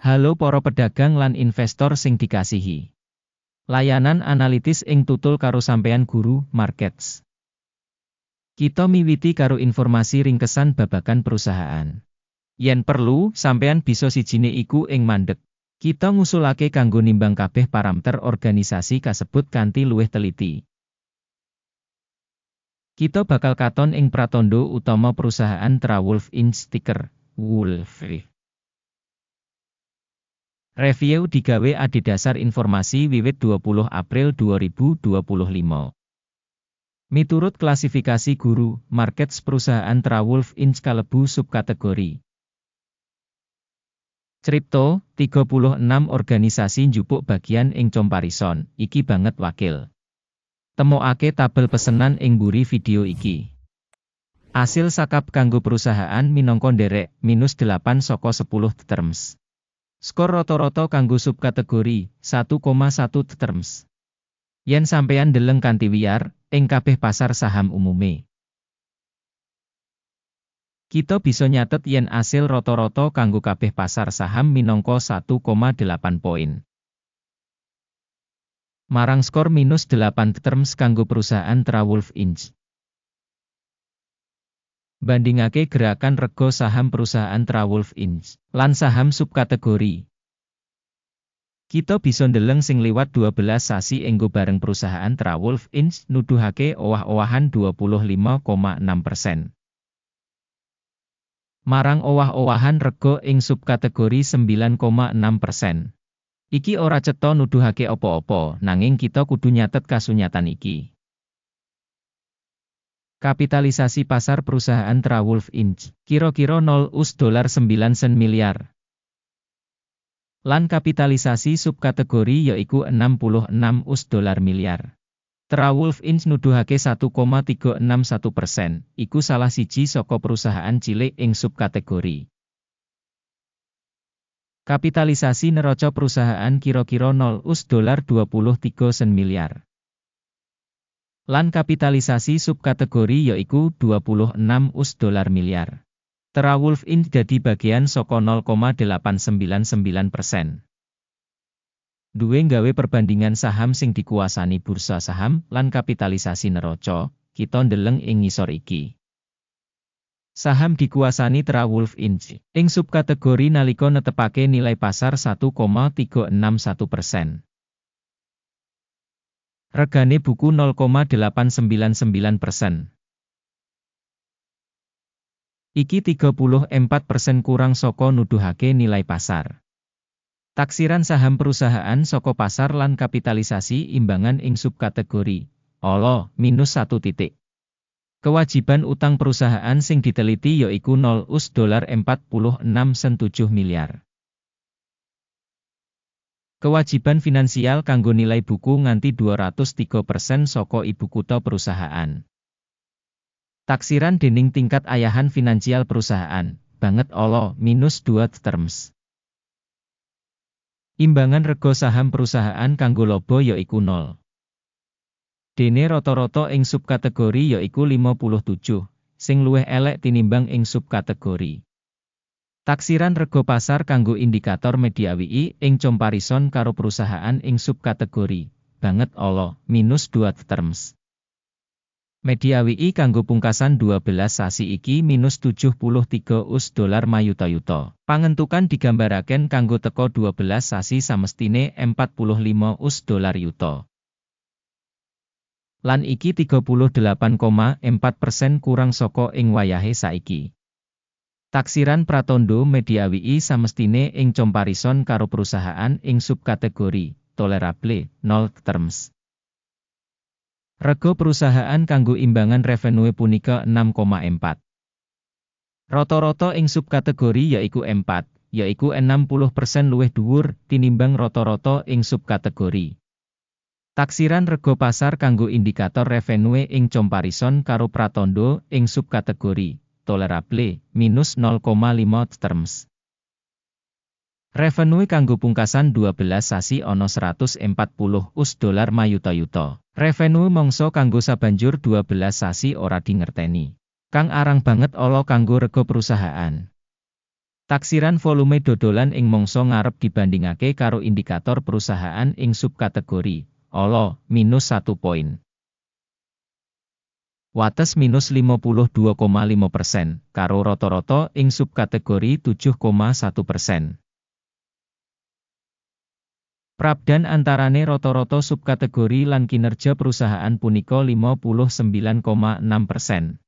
Halo para pedagang lan investor sing dikasihi. Layanan analitis ing tutul karo sampean guru markets. Kita miwiti karo informasi ringkesan babagan perusahaan. Yen perlu, sampean bisa sijine iku ing mandeg. Kita ngusulake kanggo nimbang kabeh parameter organisasi kasebut kanthi luwih teliti. Kita bakal katon ing pratandha utama perusahaan Trawolf Inc. ticker WOLF. Review digawe adhedhasar informasi wiwit 20 April 2025. Miturut klasifikasi guru, markets perusahaan Trawolf Inc. kalebu subkategori. Cripto, 36 organisasi njupuk bagian ing comparison, iki banget wakil. Temokake tabel pesenan ing mburi video iki. Asil sakap kanggo perusahaan minangka nderek, -8 saka 10 terms. Skor rata-rata kanggo subkategori, 1,1 terms. Yen sampeyan deleng kanthi wiyar, ing kabeh pasar saham umume. Kita bisa nyatet yen asil rata-rata kanggo kabeh pasar saham minangka 1,8 poin. Marang skor -8 terms kanggo perusahaan Trawolf Inc. Bandingake gerakan rega saham perusahaan Trawolf Inc. lan saham subkategori. Kita bisa ndeleng sing liwat 12 sasi enggo bareng perusahaan Trawolf Inc. nuduhake owah-owahan 25,6%. Marang owah-owahan rega ing subkategori 9,6%. Iki ora cetha nuduhake apa-apa, nanging kita kudu nyatet kasunyatan iki. Kapitalisasi pasar perusahaan Trawolf Inc. kira-kira $9 miliar. Lan kapitalisasi subkategori yaiku $66 miliar. Trawolf Inc. nuduhake 1,361%, iku salah siji saka perusahaan cilik ing subkategori. Kapitalisasi neraca perusahaan kira-kira $23 miliar. Lan kapitalisasi subkategori yaiku $26 miliar. Trawolf Inc. dadi bagian saka 0,899%. Duwe nggawe perbandingan saham sing dikuasani bursa saham lan kapitalisasi neraca, kita ndeleng ing ngisor iki. Saham dikuasani Trawolf Inc. ing subkategori nalika netepake nilai pasar 1,361%. Regane buku 0,899%. Iki 34% kurang saka nuduhake nilai pasar. Taksiran saham perusahaan saka pasar lan kapitalisasi imbangan ing subkategori. Ala, -1 titik. Kewajiban utang perusahaan sing diteliti yaiku $46,7 miliar. Kewajiban finansial kanggo nilai buku nganti 203% saka ibu kutha perusahaan. Taksiran dening tingkat ayahan finansial perusahaan, banget ala, -2 terms. Imbangan rega saham perusahaan kanggo laba yaiku 0. Dene rata-rata ing subkategori yaiku 57, sing luwih elek tinimbang ing subkategori. Taksiran rega pasar kanggo indikator media WI ing comparison karo perusahaan ing subkategori, banget ala, -2 terms. Media WI kanggo pungkasan 12 sasi iki $73 mayuta-yuta. Pangentukan digambaraken kanggo teko 12 sasi samestine $45 yuta. Lan iki 38,4% kurang saka ing wayahe saiki. Taksiran pratandha media WI samestine ing comparison karo perusahaan ing subkategori tolerable 0 terms. Rega perusahaan kanggo imbangan revenue punika 6,4. Rata-rata ing subkategori yaiku 4, yaiku 60% luwih dhuwur tinimbang rata-rata ing subkategori. Taksiran rega pasar kanggo indikator revenue ing comparison karo pratandha ing subkategori tolerable -0,5 terms. Revenue kanggo pungkasan 12 sasi ana $140 mayuta-yuta. Revenue mangsa kanggo sabanjur 12 sasi ora dingerteni. Kang arang banget ala kanggo rega perusahaan. Taksiran volume dodolan ing mangsa ngarep dibandingake karo indikator perusahaan ing subkategori ala -1 poin. Wates -52,5% karo rata-rata ing subkategori 7,1%. Prabdan antarane rata-rata subkategori lan kinerja perusahaan punika 59,6%.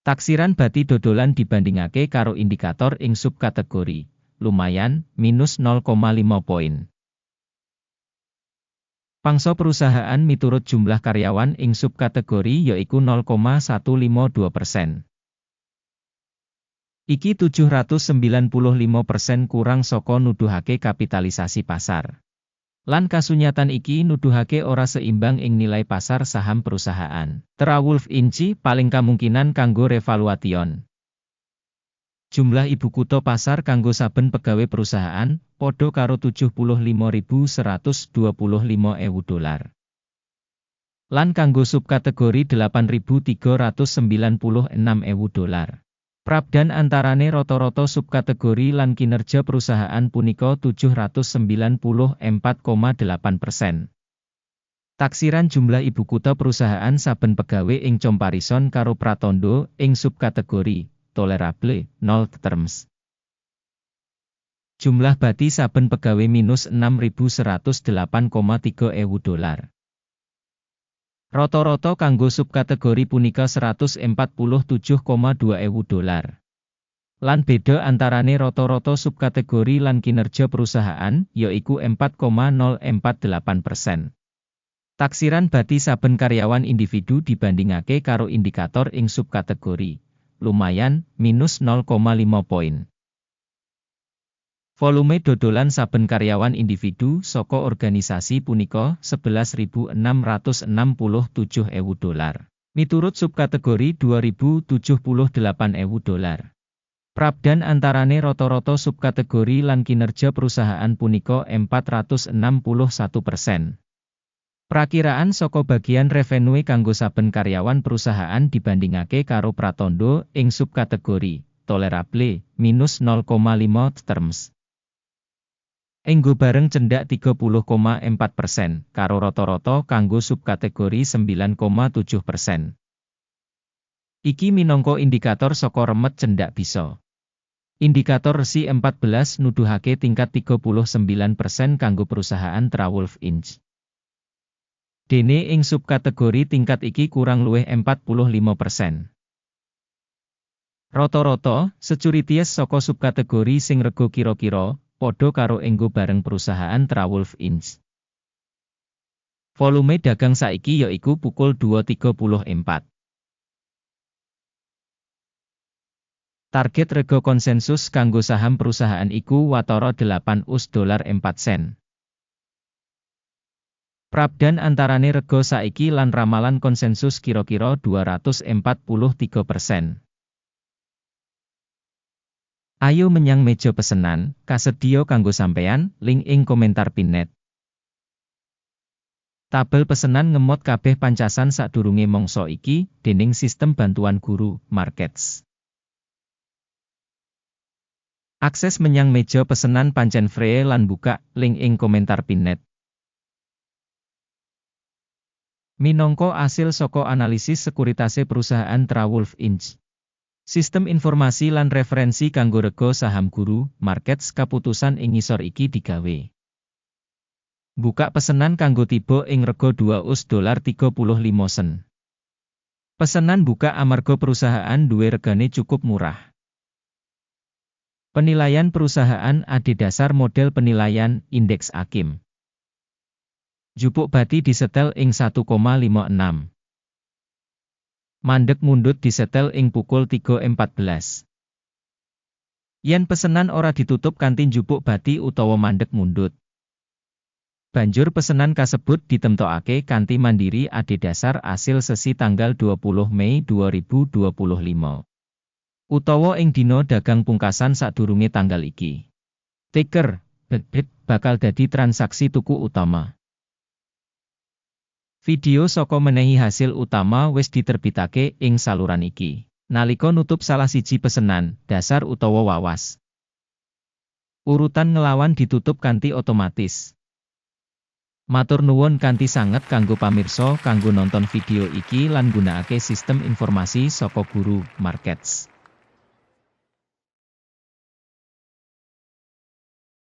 Taksiran bati dodolan dibandingake karo indikator ing subkategori lumayan -0,5 poin. Pangsa perusahaan miturut jumlah karyawan ing subkategori yaiku 0,152%. Iki 795% kurang saka nuduhake kapitalisasi pasar. Lan kasunyatan iki nuduhake ora seimbang ing nilai pasar saham perusahaan. Wolf Inc paling kamungkinan kanggo revaluation. Jumlah ibu kutha pasar kanggo saben pegawai perusahaan padha karo $75.125.000. Lan kanggo subkategori $8.396.000. Prabdan antarane rata-rata subkategori lan kinerja perusahaan punika 794,8%. Taksiran jumlah ibu kutha perusahaan saben pegawai ing comparison karo pratandha ing subkategori tolerable 0 terms. Jumlah bati saben pegawai $6.108,300. Rata-rata kanggo subkategori punika $147,200. Lan beda antarane rata-rata subkategori lan kinerja perusahaan yaiku 4,048%. Taksiran bati saben karyawan individu dibandingake karo indikator ing subkategori lumayan -0,5 poin. Volume dodolan saben karyawan individu saka organisasi punika $11.667.000. Miturut subkategori $2.078.000. Prabdan antarane rata-rata subkategori lan kinerja perusahaan punika 461%. Prakiraan saka bagian revenue kanggo saben karyawan perusahaan dibandingake karo pratandha ing subkategori tolerable -0,5 terms. Enggo bareng cendak 30,4% karo rata-rata kanggo subkategori 9,7%. Iki minangka indikator saka remet cendak bisa. Indikator resi 14 nuduhake tingkat 39% kanggo perusahaan Wolf Inc. Dene ing subkategori tingkat iki kurang luwih 45%. Rata-rata securities saka subkategori sing rega kira-kira padha karo enggo bareng perusahaan Wolf Inc. Volume dagang saiki yaiku pukul 2.34. Target rega konsensus kanggo saham perusahaan iku watara $8.04. Prabdan antarane rega saiki lan ramalan konsensus kira-kira 243%. Ayo menyang meja pesenan, kasedia kanggo sampeyan, link ing komentar pinet. Tabel pesenan ngemot kabeh pancasan sadurunge mangsa iki, dening sistem bantuan guru, Markets. Akses menyang meja pesenan pancen free lan buka, link ing komentar pinet. Minangka asil saka analisis sekuritase perusahaan Wolf Inc. Sistem informasi lan referensi kanggo rega saham guru, Markets kaputusan ing ngisor iki digawe. Buka pesenan kanggo tiba ing rega $2.35. Pesenan buka amarga perusahaan duwe regane cukup murah. Penilaian perusahaan adhedhasar model penilaian indeks Hakim. Jupuk bati disetel ing 1,56. Mandeg mundut disetel ing pukul 3.14. Yen pesenan ora ditutup kanthi njupuk bati utawa mandeg mundut, banjur pesenan kasebut ditemtokake kanthi mandiri adhedhasar asil sesi tanggal 20 Mei 2025. Utawa ing dina dagang pungkasan sadurunge tanggal iki. Ticker, BET bakal dadi transaksi tuku utama. Video saka menehi hasil utama wis diterbitake ing saluran iki. Nalika nutup salah siji pesenan, dasar utawa wawas. Urutan ngelawan ditutup kanthi otomatis. Matur nuwun kanthi sanget kanggo pamirsa kanggo nonton video iki lan gunakake sistem informasi saka Guru Markets.